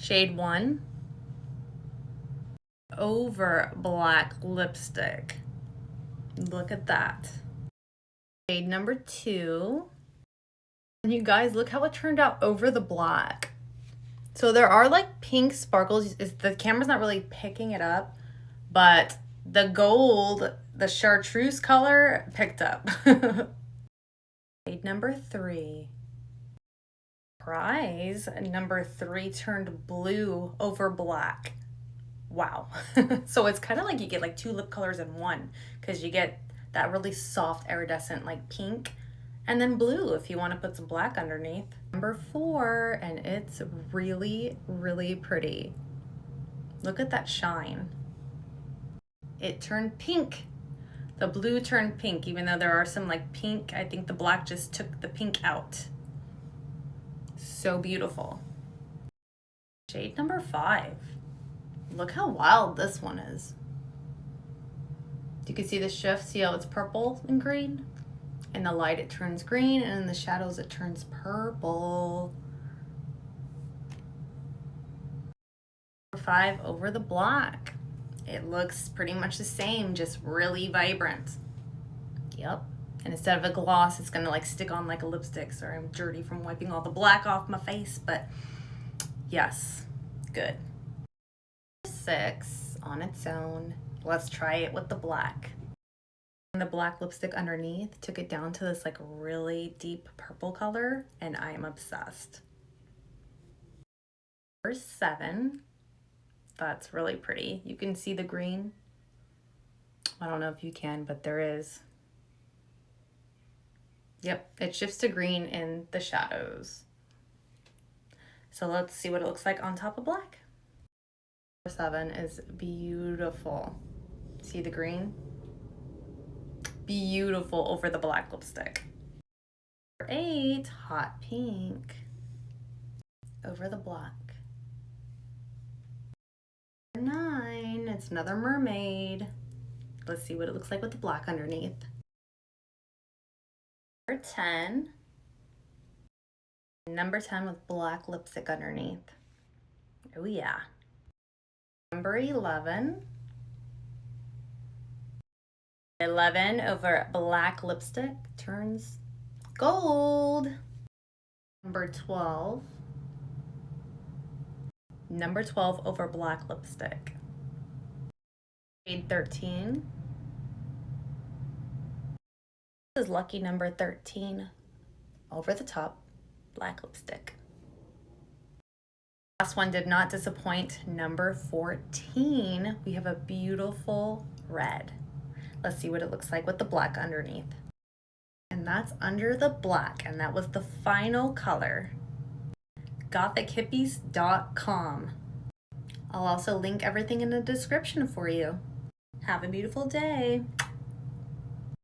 Shade 1 over black lipstick. Look at that. Shade number 2. And you guys, look how it turned out over the black. So there are like pink sparkles. The camera's not really picking it up, but the gold, the chartreuse color picked up. Shade number 3. Surprise, number 3 turned blue over black. Wow. So it's kind of like you get like 2 lip colors in one, because you get that really soft iridescent like pink and then blue if you want to put some black underneath. Number 4, and it's really, really pretty. Look at that shine. It turned pink. The blue turned pink, even though there are some like pink. I think the black just took the pink out. So beautiful. Shade number 5. Look how wild this one is. You can see the shift. See how it's purple and green? In the light it turns green, and in the shadows it turns purple. Number 5 over the black. It looks pretty much the same, just really vibrant. Yep. And instead of a gloss, it's gonna like stick on like a lipstick. Sorry, I'm dirty from wiping all the black off my face, but yes, good. 6 on its own. Let's try it with the black. The black lipstick underneath took it down to this like really deep purple color, and I am obsessed. Number 7. That's really pretty. You can see the green. I don't know if you can, but there is. Yep, it shifts to green in the shadows. So let's see what it looks like on top of black. Number 7 is beautiful. See the green? Beautiful over the black lipstick. Number 8, hot pink over the black. Number 9, it's another mermaid. Let's see what it looks like with the black underneath. Number 10. Number 10 with black lipstick underneath. Oh yeah. Number 11. 11 over black lipstick turns gold. Number 12. Number 12 over black lipstick. Shade 13. This is lucky number 13 over the top black lipstick. Last one did not disappoint. Number 14. We have a beautiful red. Let's see what it looks like with the black underneath. And that's under the black, and that was the final color. GothicHippies.com. I'll also link everything in the description for you. Have a beautiful day.